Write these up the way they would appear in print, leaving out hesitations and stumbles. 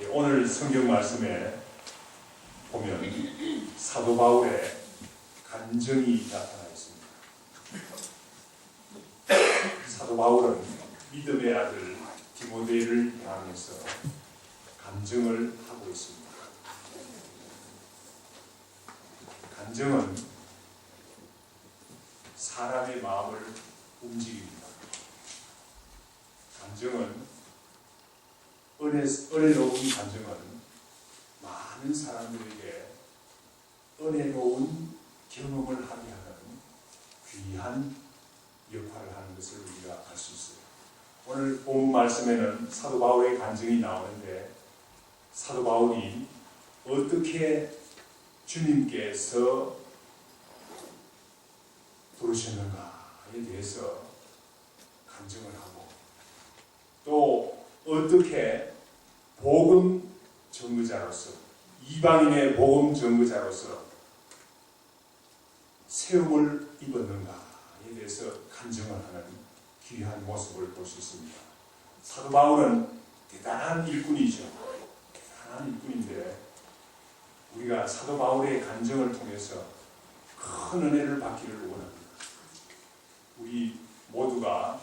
오늘 성경 말씀에 보면 사도 바울의 간증이 나타나 있습니다. 사도 바울은 믿음의 아들 디모데를 향해서 간증을 하고 있습니다. 간증은 사람의 마음을 움직입니다. 간증은 은혜로운 간증은 많은 사람들에게 은혜로운 경험을 하게 하는 귀한 역할을 하는 것을 우리가 알 수 있어요. 오늘 본 말씀에는 사도 바울의 간증이 나오는데 사도 바울이 어떻게 주님께서 부르셨는가에 대해서 간증을 하고 또 어떻게 복음 전거자로서 이방인의 복음 전거자로서 세움을 입었는가에 대해서 간증을 하는 귀한 모습을 볼 수 있습니다. 사도 바울은 대단한 일꾼이죠. 대단한 일꾼인데 우리가 사도 바울의 간증을 통해서 큰 은혜를 받기를 원합니다. 우리 모두가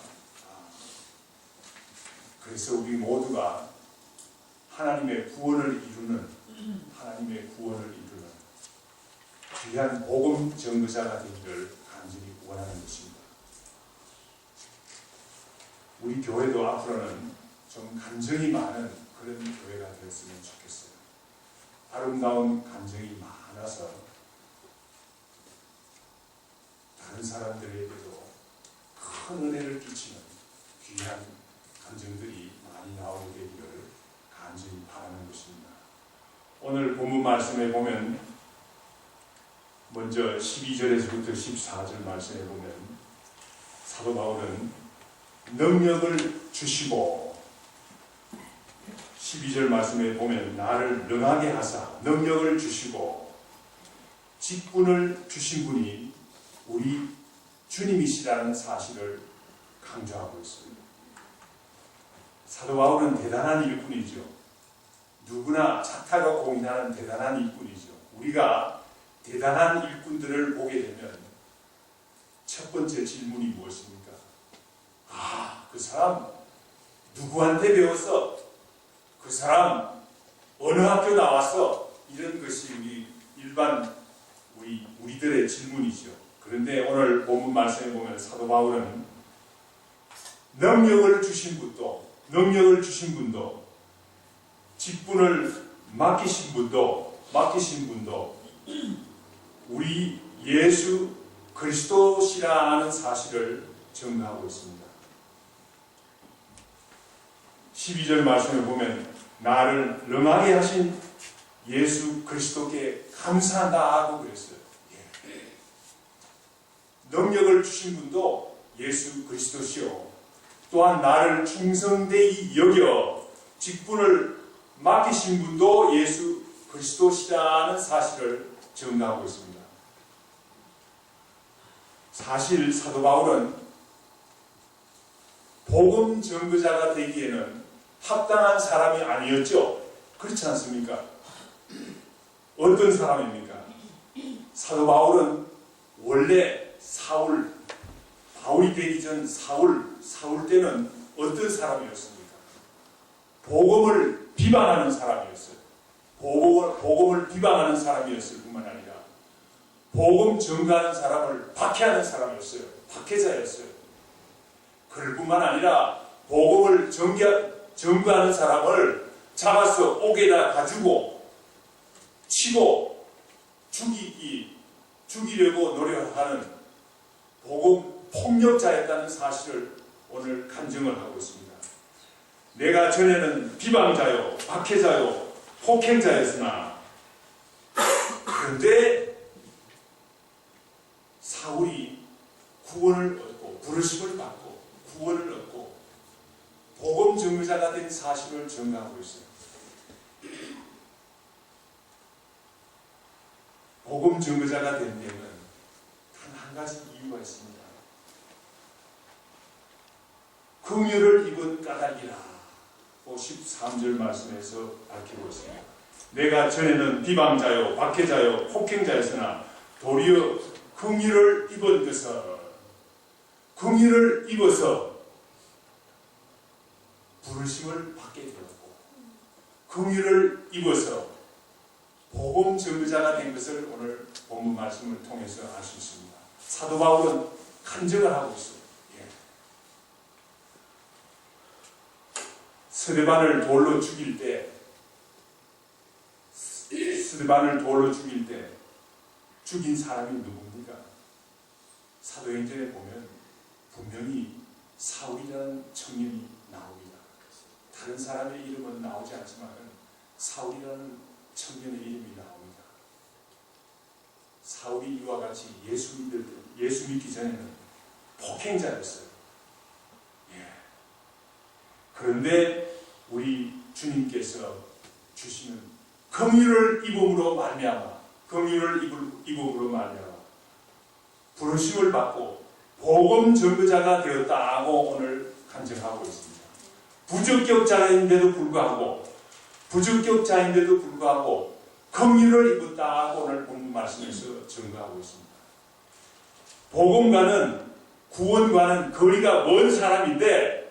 하나님의 구원을 이루는 귀한 복음 전거자가 되기를 간절히 원하는 것입니다. 우리 교회도 앞으로는 좀 간증이 많은 그런 교회가 되었으면 좋겠어요. 아름다운 간증이 많아서 다른 사람들에게도 큰 은혜를 끼치는 귀한 간증들이 많이 나오게 되기를 간절히 바라는 것입니다. 오늘 본문 말씀에 보면 먼저 12절에서부터 14절 말씀에 보면 사도 바울은 능력을 주시고 12절 말씀에 보면 나를 능하게 하사 능력을 주시고 직분을 주신 분이 우리 주님이시라는 사실을 강조하고 있습니다. 사도 바울은 대단한 일꾼이죠. 누구나 자타가 공인하는 대단한 일꾼이죠. 우리가 대단한 일꾼들을 보게 되면 첫 번째 질문이 무엇입니까? 그 사람 누구한테 배웠어? 그 사람 어느 학교 나왔어? 이런 것이 우리들의 질문이죠. 그런데 오늘 본문 말씀에 보면 사도 바울은 능력을 주신 분도 직분을 맡기신 분도 우리 예수 그리스도시라는 사실을 증거하고 있습니다. 12절 말씀에 보면 나를 능하게 하신 예수 그리스도께 감사한다 하고 그랬어요. 능력을 주신 분도 예수 그리스도시요 또한 나를 충성되이 여겨 직분을 맡기신 분도 예수 그리스도시라는 사실을 증거하고 있습니다. 사실 사도 바울은 복음 전거자가 되기에는 합당한 사람이 아니었죠. 그렇지 않습니까? 어떤 사람입니까? 사도 바울은 원래 바울이 되기 전 사울 때는 어떤 사람이었습니까? 복음을 비방하는 사람이었어요. 복음을 비방하는 사람이었을 뿐만 아니라 복음 전가하는 사람을 박해하는 사람이었어요. 박해자였어요. 그럴 뿐만 아니라 복음을 전가하는 사람을 잡아서 옥에다 가지고 치고 죽이려고 노력하는 복음 폭력자였다는 사실을 오늘 간증을 하고 있습니다. 내가 전에는 비방자요, 박해자요, 폭행자였으나 그런데 사울이 구원을 얻고 부르심을 받고 구원을 얻고 복음 전거자가 된 사실을 증거하고 있어요. 복음 전거자가 된 데는 단 한 가지 이유가 있습니다. 긍휼을 입은 까닭이라. 13절 말씀에서 밝히고 있습니다. 내가 전에는 비방자요 박해자요 폭행자였으나 도리어 긍휼을 입은 것은 긍휼을 입어서 부르심을 받게 되었고 긍휼을 입어서 복음 전도자가 된 것을 오늘 본문 말씀을 통해서 알 수 있습니다. 사도 바울은 간증을 하고 있어요. 스데반을 돌로 죽일 때 죽인 사람이 누굽니까? 사도행전에 보면 분명히 사울이라는 청년이 나옵니다. 다른 사람의 이름은 나오지 않지만 사울이라는 청년의 이름이 나옵니다. 사울이 이와 같이 예수 믿기 전에는 폭행자였어요. 그런데 우리 주님께서 주시는 긍휼을 입음으로 말미암아 부르심을 받고 복음 전도자가 되었다고 오늘 간증하고 있습니다. 부적격자인데도 불구하고 긍휼을 입었다고 오늘 본문 말씀에서 증거하고 있습니다. 복음과는 구원과는 거리가 먼 사람인데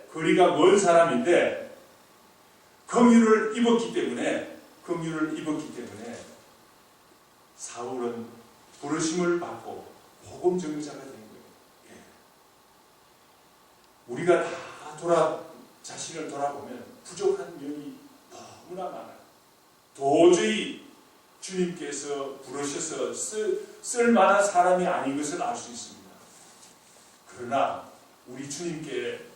긍휼을 입었기 때문에 사울은 부르심을 받고 복음 전도자가 된 거예요. 우리가 다 자신을 돌아보면 부족한 면이 너무나 많아요. 도저히 주님께서 부르셔서 쓸만한 사람이 아닌 것을 알 수 있습니다. 그러나 우리 주님께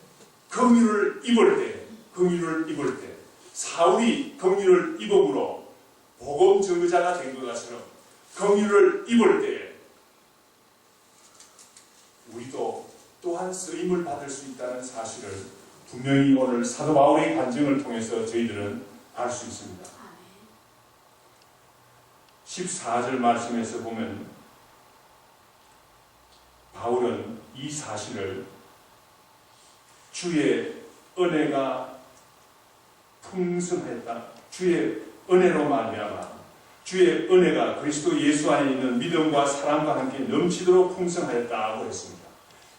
긍휼을 입을 때 사울이 긍휼을 입음으로 복음 전도자가 된 것 같처럼 긍휼을 입을 때 우리도 또한 쓰임을 받을 수 있다는 사실을 분명히 오늘 사도 바울의 간증을 통해서 저희들은 알 수 있습니다. 14절 말씀에서 보면 바울은 이 사실을 주의 은혜가 풍성했다. 주의 은혜로 말미암아 주의 은혜가 그리스도 예수 안에 있는 믿음과 사랑과 함께 넘치도록 풍성하였다고 했습니다.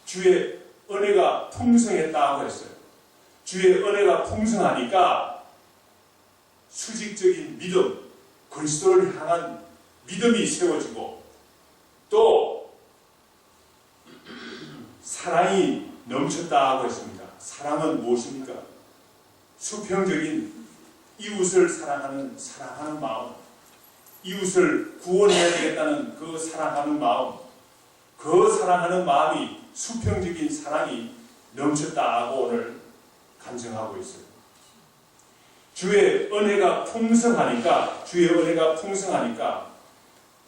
주의 은혜가 풍성했다고 했어요. 주의 은혜가 풍성하니까 수직적인 믿음, 그리스도를 향한 믿음이 세워지고 또 사랑이 넘쳤다고 했습니다. 사랑은 무엇입니까? 수평적인 이웃을 사랑하는 마음, 이웃을 구원해야 되겠다는 그 사랑하는 마음이 수평적인 사랑이 넘쳤다고 오늘 간증하고 있어요. 주의 은혜가 풍성하니까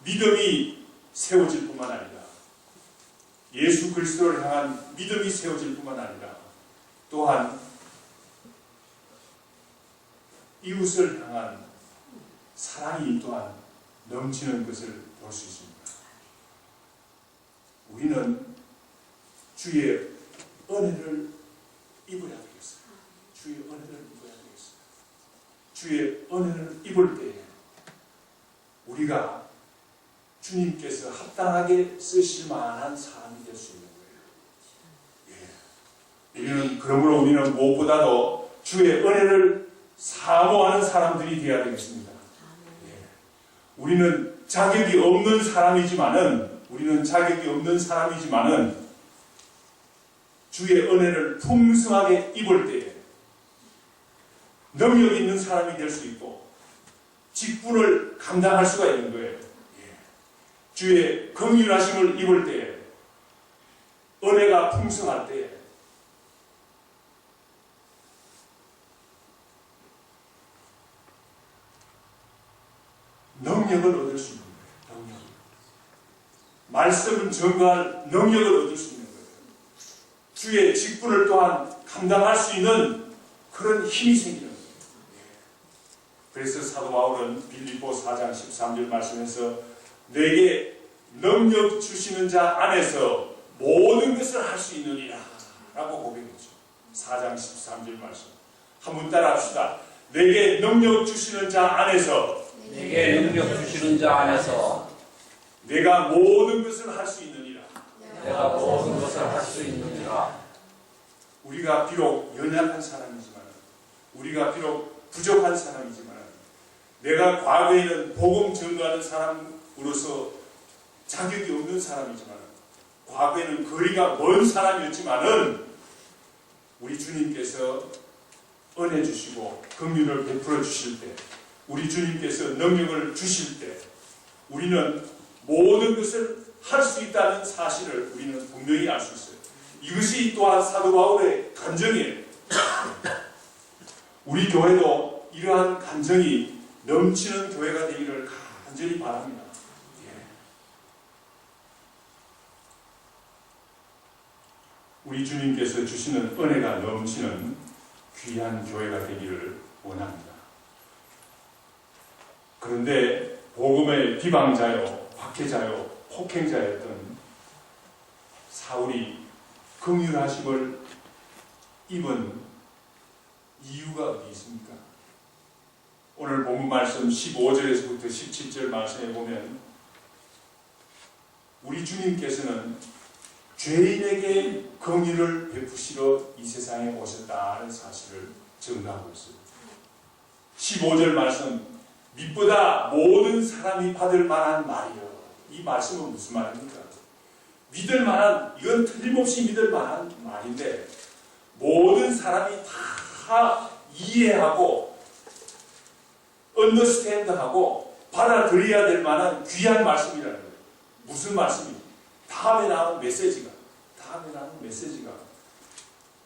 믿음이 세워질 뿐만 아니라 예수 그리스도를 향한 믿음이 세워질 뿐만 아니라 또한 이웃을 향한 사랑이 또한 넘치는 것을 볼 수 있습니다. 우리는 주의 은혜를 입어야 되겠어요. 주의 은혜를 입을 때에 우리가 주님께서 합당하게 쓰실 만한 사람이 될 수 있는 거예요. 그러므로 우리는 무엇보다도 주의 은혜를 사모하는 사람들이 되어야 되겠습니다. 우리는 자격이 없는 사람이지만은 주의 은혜를 풍성하게 입을 때에 능력 있는 사람이 될 수 있고 직분을 감당할 수가 있는 거예요. 주의 긍휼하심을 입을 때에 은혜가 풍성할 때에 능력을 얻을 수 있는 거예요. 말씀을 전가할 능력을 얻을 수 있는 거예요. 주의 직분을 또한 감당할 수 있는 그런 힘이 생기는 거예요. 그래서 사도 바울은 빌립보 4장 13절 말씀에서 내게 능력 주시는 자 안에서 모든 것을 할 수 있느니라 라고 고백했죠. 4장 13절 말씀. 한번 따라 합시다. 내게 능력 주시는 자 안에서 내게 능력 주시는 자 안에서 내가 모든 것을 할 수 있느니라. 내가 모든 것을 할 수 있느니라. 우리가 비록 연약한 사람이지만, 우리가 비록 부족한 사람이지만, 내가 과거에는 복음 전가하는 사람으로서 자격이 없는 사람이지만, 과거에는 거리가 먼 사람이었지만은 우리 주님께서 은혜 주시고 긍휼을 베풀어 주실 때, 우리 주님께서 능력을 주실 때 우리는 모든 것을 할 수 있다는 사실을 우리는 분명히 알 수 있어요. 이것이 또한 사도 바울의 간증이에요. 우리 교회도 이러한 간증이 넘치는 교회가 되기를 간절히 바랍니다. 우리 주님께서 주시는 은혜가 넘치는 귀한 교회가 되기를 원합니다. 그런데 복음의 비방자요, 박해자요, 폭행자였던 사울이 긍휼하심을 입은 이유가 어디 있습니까? 오늘 본문 말씀 15절에서부터 17절 말씀에 보면 우리 주님께서는 죄인에게 긍휼을 베푸시러 이 세상에 오셨다는 사실을 증거하고 있어요. 15절 말씀, 믿보다 모든 사람이 받을 만한 말이요. 이 말씀은 무슨 말입니까? 믿을 만한, 이건 틀림없이 믿을 만한 말인데 모든 사람이 다 이해하고 언더스탠드하고 받아들여야 될 만한 귀한 말씀이라는 거예요. 무슨 말씀입니까? 다음에 나오는 메시지가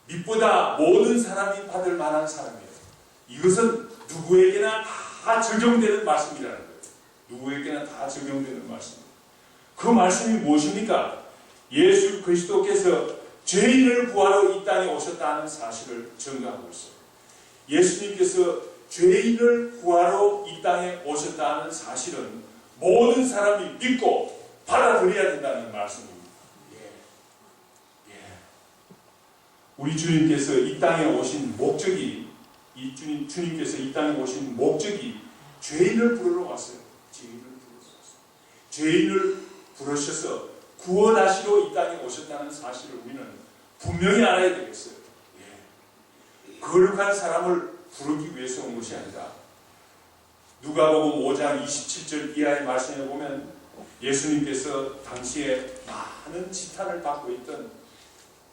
믿보다 모든 사람이 받을 만한 사람이에요. 이것은 누구에게나 다 적용되는 말씀이라는 거예요. 누구에게나 다 적용되는 말씀. 그 말씀이 무엇입니까? 예수 그리스도께서 죄인을 구하러 이 땅에 오셨다는 사실을 증거하고 있어요. 예수님께서 죄인을 구하러 이 땅에 오셨다는 사실은 모든 사람이 믿고 받아들여야 된다는 말씀입니다. 우리 주님께서 이 땅에 오신 목적이, 주님께서 이 땅에 오신 목적이 죄인을 부르러 왔어요. 죄인을 부르셔서 구원하시러 이 땅에 오셨다는 사실을 우리는 분명히 알아야 되겠어요. 거룩한 사람을 부르기 위해서 온 것이 아니라, 누가복음 5장 27절 이하의 말씀에 보면 예수님께서 당시에 많은 지탄을 받고 있던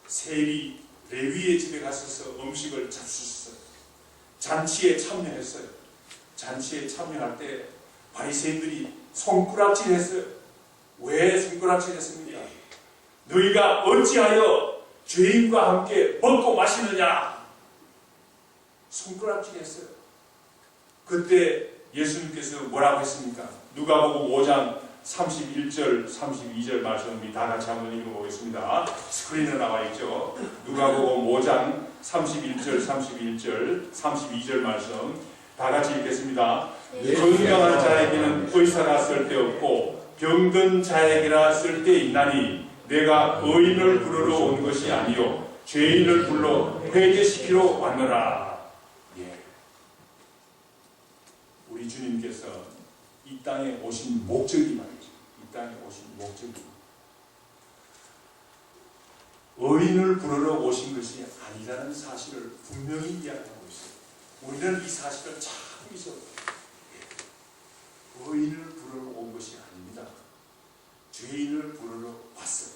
세리 레위의 집에 가셔서 음식을 잡수셨어요. 잔치에 참여했어요. 잔치에 참여할 때 바리새인들이 손가락질했어요. 왜 손가락질했습니까? 너희가 어찌하여 죄인과 함께 먹고 마시느냐? 손가락질했어요. 그때 예수님께서 뭐라고 했습니까? 누가복음 5장 31절, 32절 말씀 우리 다 같이 한번 읽어보겠습니다. 스크린에 나와 있죠. 누가복음 5장 31절, 32절 말씀 다 같이 읽겠습니다. 건강한 자에게는 의사가 쓸데없고 병든 자에게나 쓸데있나니 내가 의인을 부르러 온 것이 아니요 죄인을 불러 회개시키러 왔노라. 우리 주님께서 이 땅에 오신 목적이 말이죠. 이 땅에 오신 목적이 의인을 부르러 오신 것이 아니라는 사실을 분명히 이야기하고 있어요. 우리는 이 사실을 참 잊어요. 의인을 부르러 온 것이 아닙니다. 죄인을 부르러 왔어요.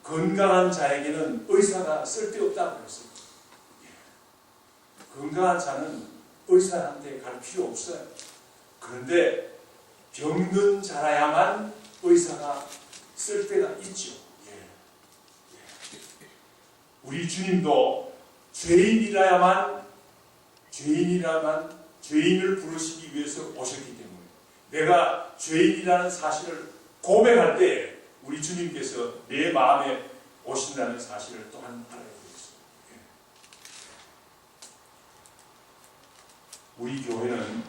건강한 자에게는 의사가 쓸데없다고 그랬어요. 건강한 자는 의사한테 갈 필요 없어요. 그런데 병든 자라야만 의사가 쓸 때가 있죠. 우리 주님도 죄인을 부르시기 위해서 오셨기 때문에 내가 죄인이라는 사실을 고백할 때 우리 주님께서 내 마음에 오신다는 사실을 또한 알아야 되겠습니다. 우리 교회는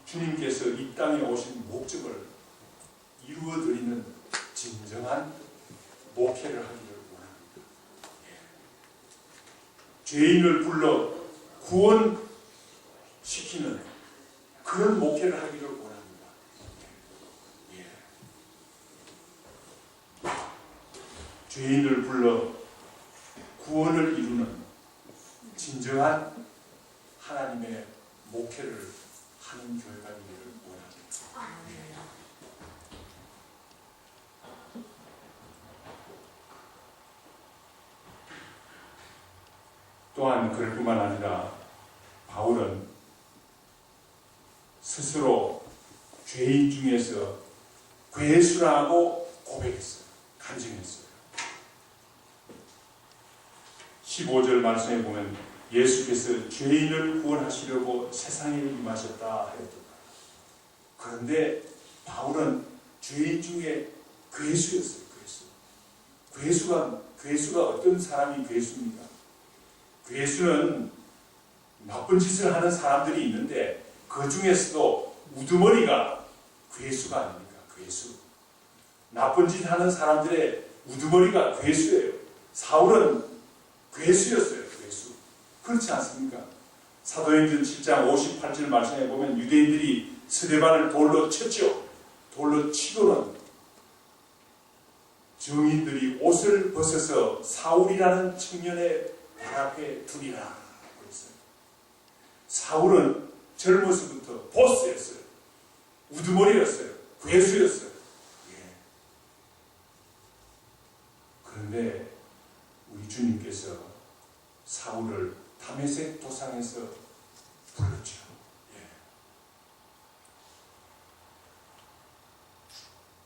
주님께서 이 땅에 오신 목적을 이루어드리는 진정한 목회를 하기를 원합니다. 죄인을 불러 구원시키는 그런 목회를 하기를 원합니다. 예. 죄인을 불러 구원을 이루는 진정한 하나님의 목회를 하는 교회가 되기를 원합니다. 또한 그럴 뿐만 아니라 바울은 스스로 죄인 중에서 괴수라고 고백했어요. 간증했어요. 15절 말씀에 보면 예수께서 죄인을 구원하시려고 세상에 임하셨다 하였다. 그런데 바울은 죄인 중에 괴수였어요. 괴수가 어떤 사람이 괴수입니까? 괴수는 나쁜 짓을 하는 사람들이 있는데 그 중에서도 우두머리가 괴수가 아닙니까? 괴수. 나쁜 짓 하는 사람들의 우두머리가 괴수예요. 사울은 괴수였어요. 괴수. 그렇지 않습니까? 사도행전 7장 58절 말씀에 보면 유대인들이 스데반을 돌로 쳤죠. 돌로 치고는 증인들이 옷을 벗어서 사울이라는 청년의 발 앞에 두리라 그랬어요. 사울은 젊어서부터 보스였어요. 우두머리였어요. 괴수였어요. 예. 그런데 우리 주님께서 사울을 다메섹 도상에서 불렀죠. 예.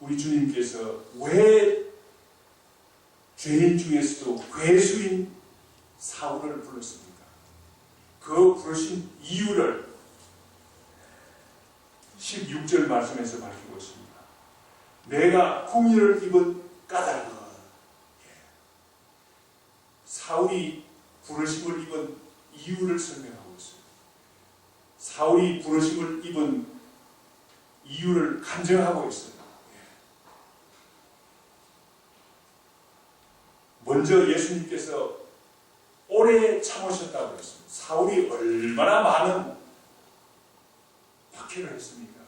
우리 주님께서 왜 죄인 중에서도 괴수인 사울을 불렀습니까? 그 부르신 이유를 16절 말씀에서 밝히고 있습니다. 내가 궁유를 입은 까닭은 사울이 부르심을 입은 이유를 설명하고 있어요. 사울이 부르심을 입은 이유를 간증하고 있어요. 먼저 예수님께서 오래 참으셨다고 했습니다. 사울이 얼마나 많은 박해를 했습니까?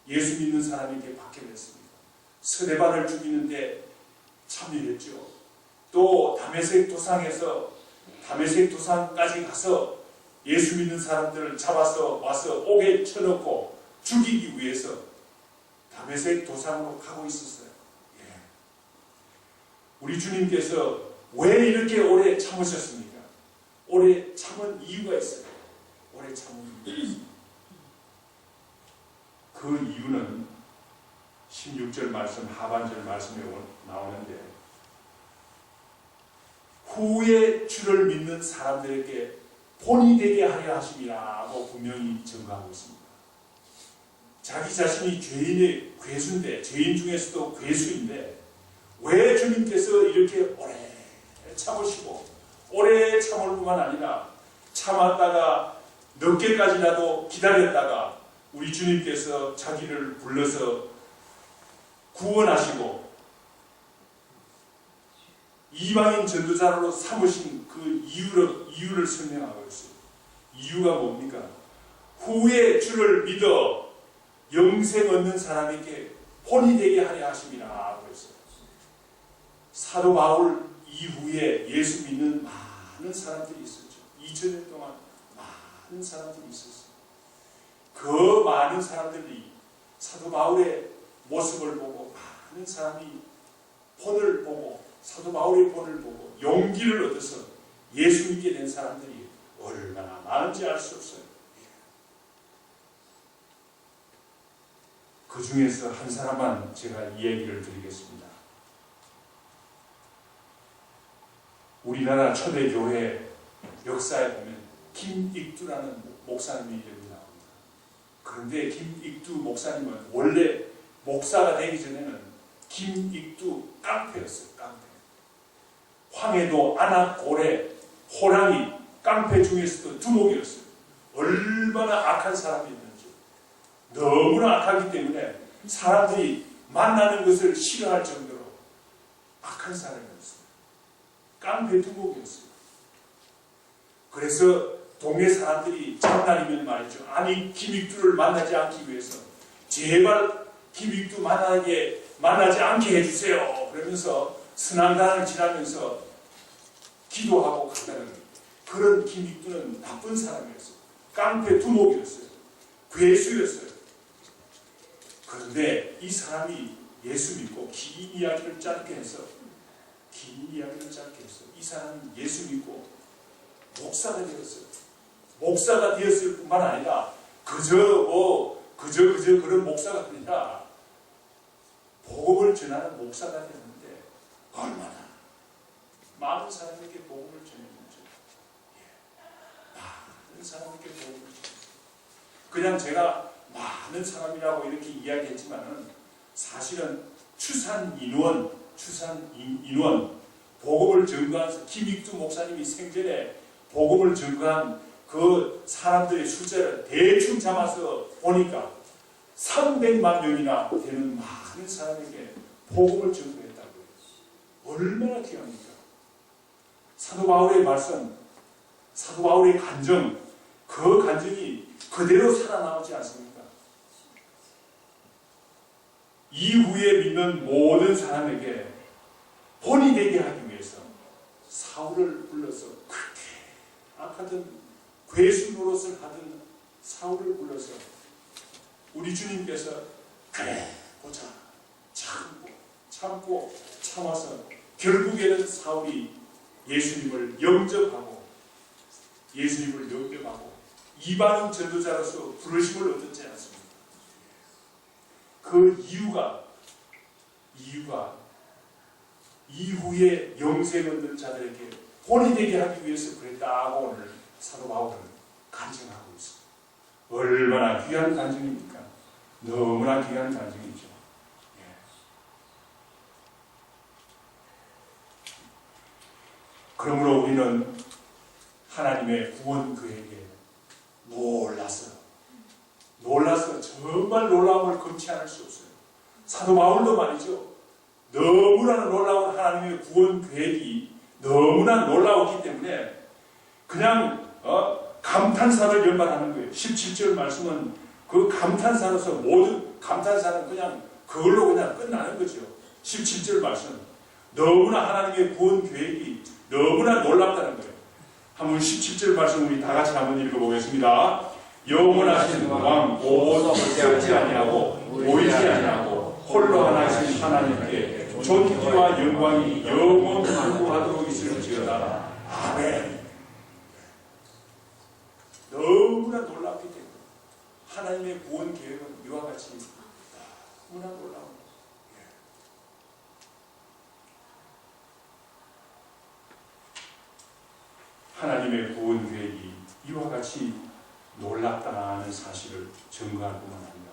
예수 믿는 사람에게 박해를 했습니다. 스데반을 죽이는데 참여했죠. 또 다메섹 도상에서 다메섹 도상까지 가서 예수 믿는 사람들을 잡아서 와서 옥에 쳐넣고 죽이기 위해서 다메섹 도상으로 가고 있었어요. 예. 우리 주님께서 왜 이렇게 오래 참으셨습니까? 오래 참은 이유가 있어요. 오래 참은 이유가 있어요. 그 이유는 16절 말씀 하반절 말씀에 나오는데 후에 주를 믿는 사람들에게 본이 되게 하려 하심이라고 분명히 증거하고 있습니다. 자기 자신이 죄인의 괴수인데 죄인 중에서도 괴수인데 왜 주님께서 이렇게 오래 참으시고 오래 참을 뿐만 아니라 참았다가 늦게까지라도 기다렸다가 우리 주님께서 자기를 불러서 구원하시고 이방인 전도자로 삼으신 그 이유를 설명하고 있어요. 이유가 뭡니까? 후에 주를 믿어 영생 얻는 사람에게 본이 되게 하려 하심이라 그랬어요. 사도 바울 이후에 예수 믿는 많은 사람들이 있었죠. 2000년 동안 많은 사람들이 있었어요. 그 많은 사람들이 사도 바울의 모습을 보고 많은 사람이 본을 보고 사도 바울의 본을 보고 용기를 얻어서 예수 믿게 된 사람들이 얼마나 많은지 알 수 없어요. 그 중에서 한 사람만 제가 이 얘기를 드리겠습니다. 우리나라 초대교회 역사에 보면 김익두라는 목사님이 이름이 나옵니다. 그런데 김익두 목사님은 원래 목사가 되기 전에는 김익두 깡패였어요. 깡패. 황해도 안악고래 호랑이 깡패 중에서도 두목이었어요. 얼마나 악한 사람이었는지. 너무나 악하기 때문에 사람들이 만나는 것을 싫어할 정도로 악한 사람이었어요. 깡패 두목이었어요. 그래서 동네 사람들이 장날이면 말이죠. 아니 김익두를 만나지 않기 위해서 제발 김익두 만나지 않게 해주세요. 그러면서 스난단을 지나면서 기도하고 간다는 거예요. 그런 김익두는 나쁜 사람이었어요. 깡패 두목이었어요. 괴수였어요. 그런데 이 사람이 예수 믿고 긴 이야기를 짧게 해서 이 사람이 예수 믿고 목사가 되었어요. 목사가 되었을 뿐만 아니라 그저 그런 목사가 아니라 복음을 전하는 목사가 되었는데 얼마나 많은 사람에게 복음을 전했는지. 많은 사람에게 복음을 전했어요. 그냥 제가 많은 사람이라고 이렇게 이야기했지만은 사실은 추산 인원 복음을 전거한 김익두 목사님이 생전에 복음을 전거한 그 사람들의 숫자를 대충 잡아서 보니까 300만 명이나 되는 많은 사람에게 복음을 전거했다고요. 얼마나 귀합니까? 사도 바울의 말씀, 사도 바울의 간증, 그 간증이 그대로 살아나오지 않습니까? 이후에 믿는 모든 사람에게 본이 되게 하기 위해서 사울을 불러서 그렇게 악하던 괴수 노릇을 하던 사울을 불러서 우리 주님께서 그래 보자 참아서 결국에는 사울이 예수님을 영접하고 이방인 전도자로서 부르심을 얻었지 않습니까? 그 이유가 이후에 영생 얻는 자들에게 본이 되게 하기 위해서 그랬다고 오늘 사도 바울은 간증하고 있습니다. 얼마나 귀한 간증입니까? 너무나 귀한 간증이죠. 그러므로 우리는 하나님의 구원 계획에 놀라서 정말 놀라움을 금치 않을 수 없어요. 사도 바울도 말이죠. 너무나 놀라운 하나님의 구원 계획이 너무나 놀라웠기 때문에 그냥 감탄사를 연발하는 거예요. 17절 말씀은 그 감탄사로서 모든 감탄사는 그냥 그걸로 그냥 끝나는 거죠. 17절 말씀 너무나 하나님의 구원 계획이 너무나 놀랍다는 거예요. 한번 17절 말씀 우리 다 같이 한번 읽어보겠습니다. 영원하신 왕 곧 썩지 아니하고 보이지 아니하고 홀로 하나신 하나님께 존귀와 영광이 영원무궁하도록 있을지어다. 아멘. 너무나 놀랍기 때문에 하나님의 구원 계획은 이와 같이 너무나 놀라운 하나님의 구원 계획이 이와 같이 놀랍다는 사실을 증거할 뿐만 아니라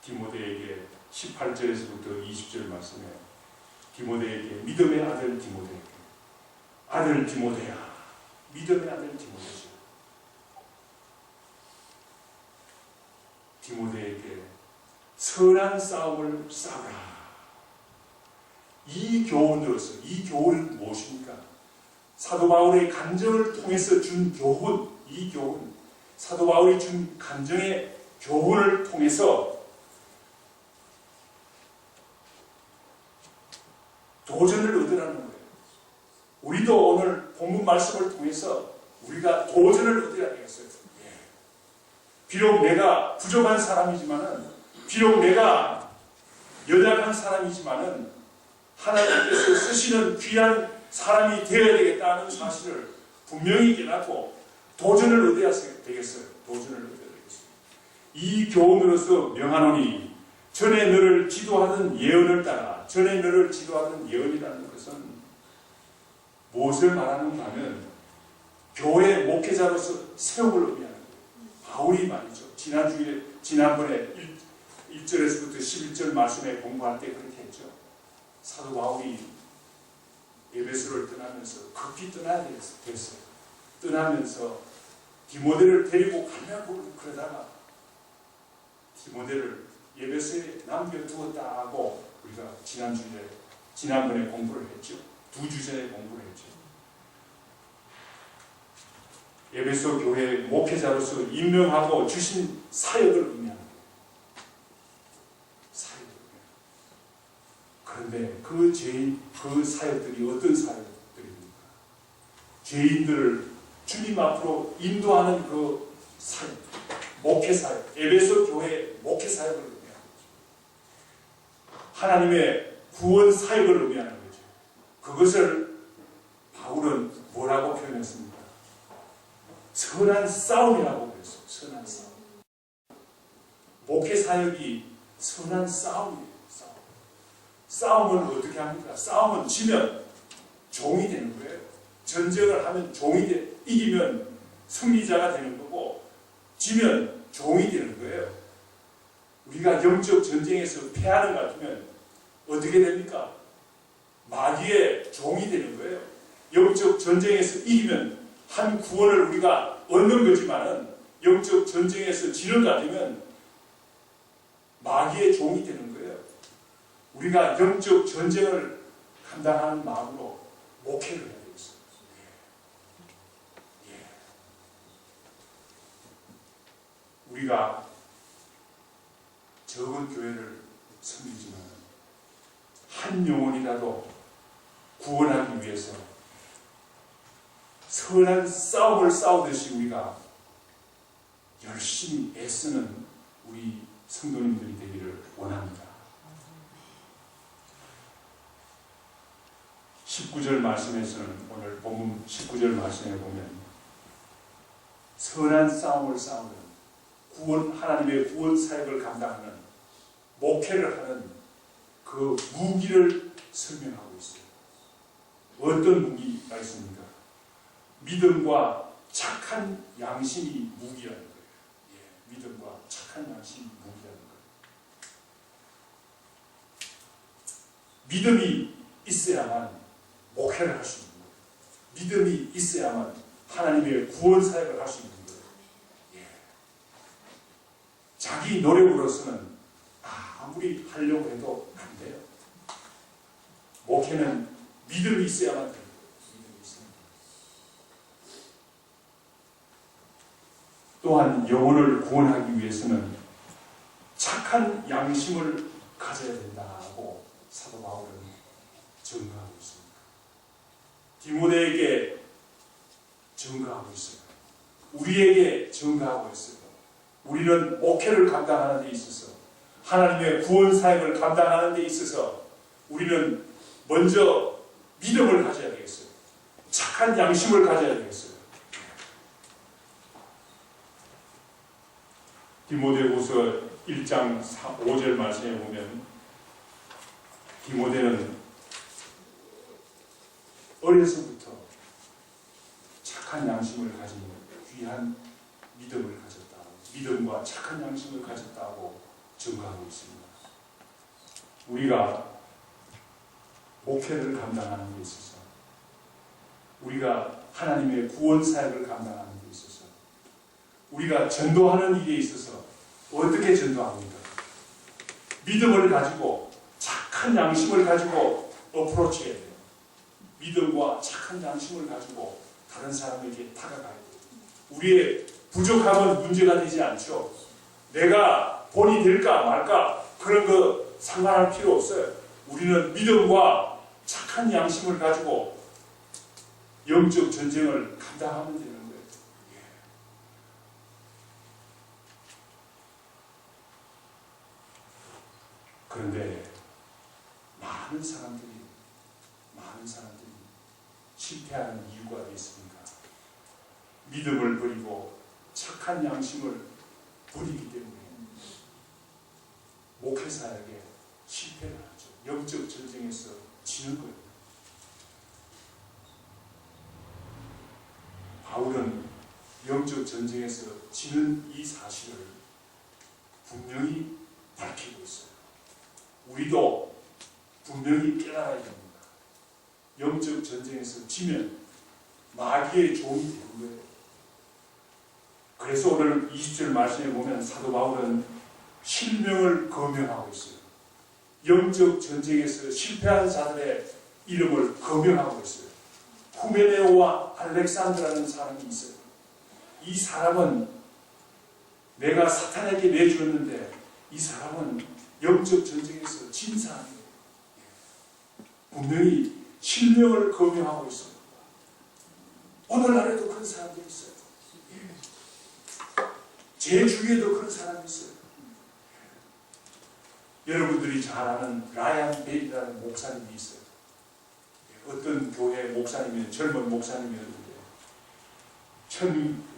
디모데에게 18절에서부터 20절 말씀에 디모데에게 믿음의 아들 디모데에게 아들 디모데야 믿음의 아들 디모데죠. 디모데에게 선한 싸움을 싸우라. 이 교훈으로서 이 교훈은 무엇입니까? 사도 바울의 간증을 통해서 준 교훈, 이 교훈, 사도 바울이 준 간증의 교훈을 통해서 도전을 얻으라는 거예요. 우리도 오늘 본문 말씀을 통해서 우리가 도전을 얻어야 되겠어요. 비록 내가 부족한 사람이지만은, 비록 내가 연약한 사람이지만은 하나님께서 쓰시는 귀한 사람이 되어야 되겠다는 사실을 분명히 깨닫고 도전을 얻어야 되겠어요. 도전을 얻어야 되겠어요. 이 교훈으로서 명하노니 전에 너를 지도하던 예언을 따라. 전에 너를 지도하던 예언이라는 것은 무엇을 말하는가 하면 교회 목회자로서 세움을 의미하는 거예요. 바울이 말이죠. 지난번에 1절에서부터 11절 말씀에 공부할 때 그렇게 했죠. 사도 바울이 에베소를 떠나면서 급히 떠나야 됐어요. 떠나면서 디모데를 데리고 가려고 그러다가 디모데를 에베소에 남겨두었다고 우리가 지난번에 공부를 했죠. 2주 전에 공부를 했죠. 에베소 교회 목회자로서 임명하고 주신 사역을 의미하는 거예요. 사역을 의미하는 거예요. 그런데 그 사역들이 어떤 사역들입니까? 죄인들을 주님 앞으로 인도하는 그 사역, 목회 사역, 에베소 교회 목회 사역을 의미하는 거죠. 하나님의 구원 사역을 의미하는 거죠. 그것을 바울은 뭐라고 표현했습니까? 선한 싸움이라고 그랬어요. 선한 싸움. 목회 사역이 선한 싸움이에요. 싸움은 어떻게 합니까? 싸움은 지면 종이 되는 거예요. 전쟁을 하면 종이 이기면 승리자가 되는 거고, 지면 종이 되는 거예요. 우리가 영적 전쟁에서 패하는 것 같으면 어떻게 됩니까? 마귀의 종이 되는 거예요. 영적 전쟁에서 이기면 한 구원을 우리가 얻는 거지만은 영적 전쟁에서 지는 것 같으면 마귀의 종이 되는 거예요. 우리가 영적 전쟁을 감당하는 마음으로 목회를 해야 되겠어요. 우리가 적은 교회를 섬기지만 한 영혼이라도 구원하기 위해서 선한 싸움을 싸우듯이 우리가 열심히 애쓰는 우리 성도님들이 되기를 원합니다. 19절 말씀에서는, 오늘 본문 19절 말씀에 보면 선한 싸움을 싸우는 하나님의 구원 사역을 감당하는 목회를 하는 그 무기를 설명하고 있어요. 어떤 무기가 있습니까? 믿음과 착한 양심이 무기라는 거예요. 믿음과 착한 양심이 무기라는 거예요. 믿음이 있어야만 목회를 할 수 있는 거예요. 믿음이 있어야만 하나님의 구원 사역을 할 수 있는 거예요. 자기 노력으로서는 아무리 하려고 해도 안 돼요. 목회는 믿음이 있어야만 돼요. 믿음이 있어야 돼요. 또한 영혼을 구원하기 위해서는 착한 양심을 가져야 된다고 사도 바울은 증거하고 있습니다. 디모데에게 증거하고 있어요. 우리에게 증거하고 있어요. 우리는 목회를 감당하는 데 있어서, 하나님의 구원 사역을 감당하는 데 있어서 우리는 먼저 믿음을 가져야 되겠어요. 착한 양심을 가져야 되겠어요. 디모데후서 1장 5절 말씀에 보면 디모데는 어려서부터 착한 양심을 가진 귀한 믿음을 가졌다. 믿음과 착한 양심을 가졌다고 증거하고 있습니다. 우리가 목회를 감당하는 데 있어서, 우리가 하나님의 구원 사역을 감당하는 데 있어서, 우리가 전도하는 일에 있어서 어떻게 전도합니까? 믿음을 가지고 착한 양심을 가지고 어프로치해야 돼요. 믿음과 착한 양심을 가지고 다른 사람에게 다가가야 돼요. 우리의 부족함은 문제가 되지 않죠. 내가 본이 될까 말까 그런 거 상관할 필요 없어요. 우리는 믿음과 착한 양심을 가지고 영적 전쟁을 감당하면 되는 거예요. 그런데 많은 사람들이 실패하는 이유가 있습니까? 믿음을 버리고 착한 양심을 버리기 때문에 목회 사역에 실패를 하죠. 영적 전쟁에서 지는 거예요. 바울은 영적 전쟁에서 지는 이 사실을 분명히 밝히고 있어요. 우리도 분명히 깨달아야 됩니다. 영적 전쟁에서 지면 마귀의 종이 되는 거예요. 그래서 오늘 20절 말씀에 보면 사도 바울은 실명을 거명하고 있어요. 영적 전쟁에서 실패한 자들의 이름을 거명하고 있어요. 후메네오와 알렉산드라는 사람이 있어요. 이 사람은 내가 사탄에게 내주었는데 이 사람은 영적 전쟁에서 진 사람이에요. 분명히 실명을 거명하고 있어요. 오늘날에도 그런 사람들이 있어요. 제 주위에도 그런 사람이 있어요. 여러분들이 잘 아는 라이언 베일이라는 목사님이 있어요. 어떤 교회 목사님이 젊은 목사님이었는데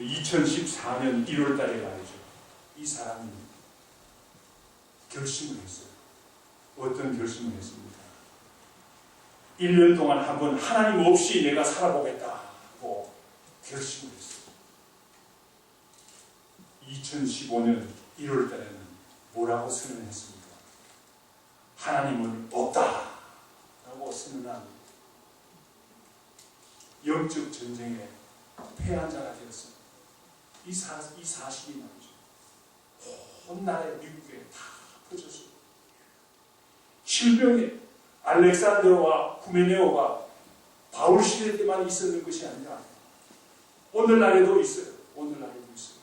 2014년 1월 달에 말이죠. 이 사람이 결심을 했어요. 어떤 결심을 했습니까? 1년 동안 한번 하나님 없이 내가 살아보겠다고 결심을 했어요. 2015년 1월 달에는 뭐라고 선언했습니까? 하나님은 없다 라고 선언한 영적 전쟁에 패한 자가 되었습니다. 이 사실이 말이죠. 온 나라의 미국에 다 퍼졌어요. 실병에 알렉산더와 후메네오가 바울 시대 때만 있었는 것이 아니라 오늘날에도 있어요. 오늘날에도 있어요.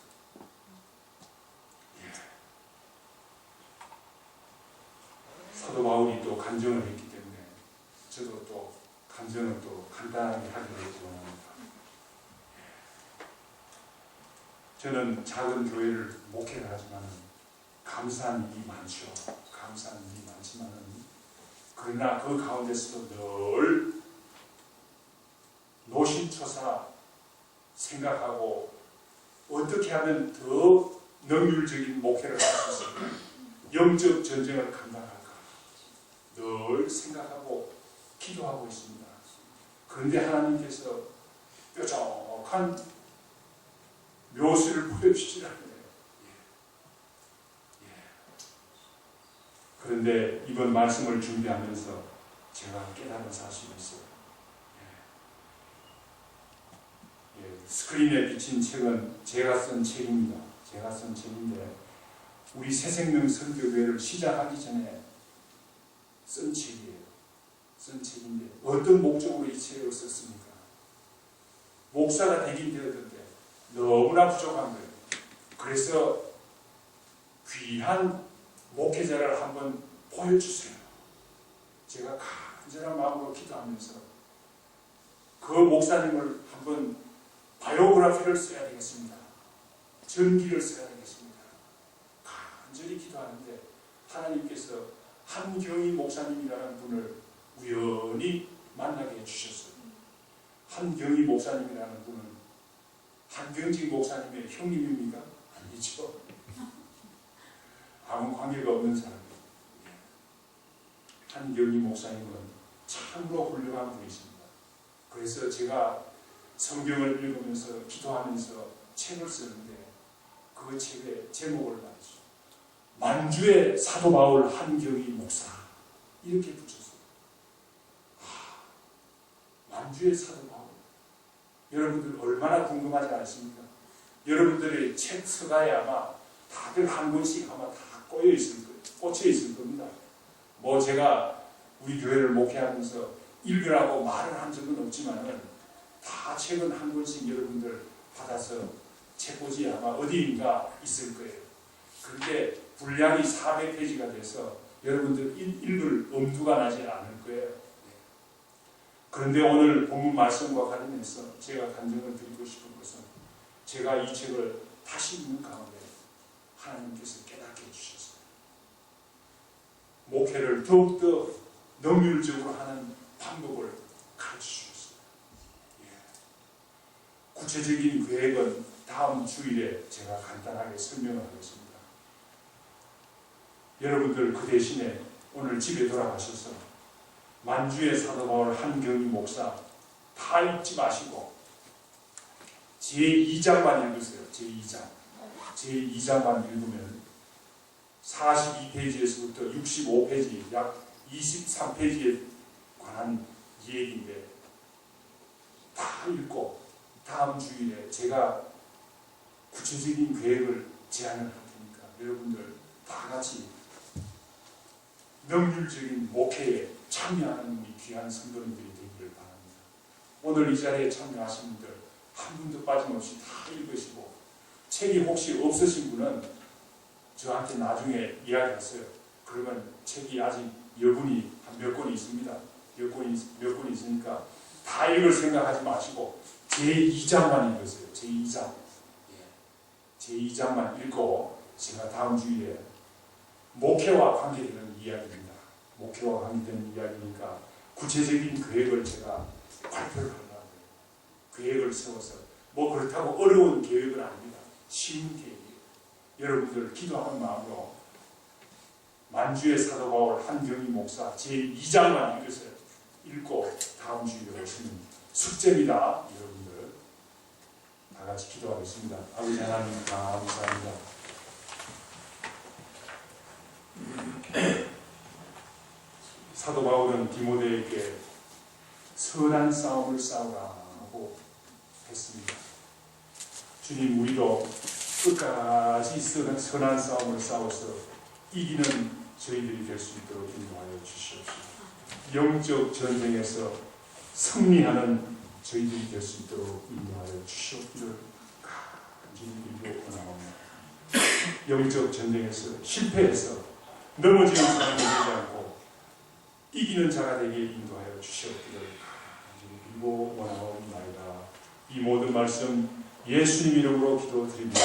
사도 바울이 또 간증을 했기 때문에 저도 또 간증을 또 간단하게 하기로 원합니다. 저는 작은 교회를 목회를 하지만 감사한 일이 많죠. 감사한 일이 많지만은 그러나 그 가운데서도 늘 노심초사 생각하고 어떻게 하면 더 능률적인 목회를 할 수 있을까? 영적 전쟁을 감당할까? 늘 생각하고 기도하고 있습니다. 그런데 하나님께서 뾰족한 묘수를 보여주시지 않네요. 그런데 이번 말씀을 준비하면서 제가 깨달은 사실이 있어요. 스크린에 비친 책은 제가 쓴 책입니다. 제가 쓴 책인데 우리 새생명 선교회를 시작하기 전에 쓴 책이에요. 쓴 책인데 어떤 목적으로 이 책을 썼습니까? 목사가 되긴 되었는데 너무나 부족한 거예요. 그래서 귀한 목회자를 한번 보여주세요. 제가 간절한 마음으로 기도하면서 그 목사님을 한번 바이오그래피를 써야 되겠습니다. 전기를 써야 되겠습니다. 간절히 기도하는데 하나님께서 한경희 목사님이라는 분을 우연히 만나게 해주셨어요. 한경희 목사님이라는 분은 한경직 목사님의 형님입니까? 아니죠. 아무 관계가 없는 사람이에요. 한경희 목사님은 참으로 훌륭한 분이십니다. 그래서 제가 성경을 읽으면서 기도하면서 책을 쓰는데 그 책의 제목을 말이죠. 만주의 사도 바울 한경희 목사 이렇게 붙였어요. 만주의 사도 바울. 여러분들 얼마나 궁금하지 않습니까? 여러분들의 책 서가에 아마 다들 한 권씩 아마 다 꽂혀 있을 겁니다. 뭐 제가 우리 교회를 목회하면서 읽으라고 말을 한 적은 없지만은 다 책은 한 권씩 여러분들 받아서 책꽂이 아마 어디인가 있을 거예요. 그런데 분량이 400페이지가 돼서 여러분들 읽을 엄두가 나지 않을 거예요. 그런데 오늘 본문 말씀과 관련해서 제가 간증을 드리고 싶은 것은 제가 이 책을 다시 읽는 가운데 하나님께서 깨닫게 해주셨어요. 목회를 더욱더 능률적으로 하는 방법을 가르쳐주셨어요. 구체적인 계획은 다음 주일에 제가 간단하게 설명을 하겠습니다. 여러분들 그 대신에 오늘 집에 돌아가셔서 만주의 사도 바울 한경희 목사 다 읽지 마시고 제2장만 읽으세요. 제2장만 읽으면 42페이지에서부터 65페이지 약 23페이지에 관한 얘기인데 다 읽고 다음 주일에 제가 구체적인 계획을 제안을 할 테니까 여러분들 다 같이 능률적인 목회에 참여하는 우리 귀한 성도님들이 되기를 바랍니다. 오늘 이 자리에 참여하신 분들 한 분도 빠짐없이 다 읽으시고 책이 혹시 없으신 분은 저한테 나중에 이야기하세요. 그러면 책이 아직 여분이 한 몇 권이 있습니다. 몇 권이 있으니까 다 읽을 생각하지 마시고 제2장만 읽으세요. 제2장. 제2장만 읽고 제가 다음 주에 목회와 관계되는 이야기입니다. 목회와 관계되는 이야기니까 구체적인 계획을 제가 발표를 하려고 해요. 계획을 세워서 뭐 그렇다고 어려운 계획은 아닙니다. 쉬운 계획이에요. 여러분들 기도하는 마음으로 만주의 사도 바울 한경희 목사 제2장만 읽으세요. 읽고 다음 주에 오시는 숙제입니다. 여러분들 다 같이 기도하겠습니다. 아버지 하나님 감사합니다. 사도 바울은 디모데에게 선한 싸움을 싸우라고 했습니다. 주님, 우리도 끝까지 선한 싸움을 싸워서 이기는 저희들이 될 수 있도록 인도하여 주시옵소서. 영적 전쟁에서 승리하는 저희들이 될 수 있도록 인도하여 주시옵기를 간절히 빌고 원하옵니다. 영적 전쟁에서 실패해서 넘어지는 사람이 되지 않고 이기는 자가 되게 인도하여 주시옵기를 간절히 빌고 원하옵나이다. 이 모든 말씀 예수님 이름으로 기도드립니다.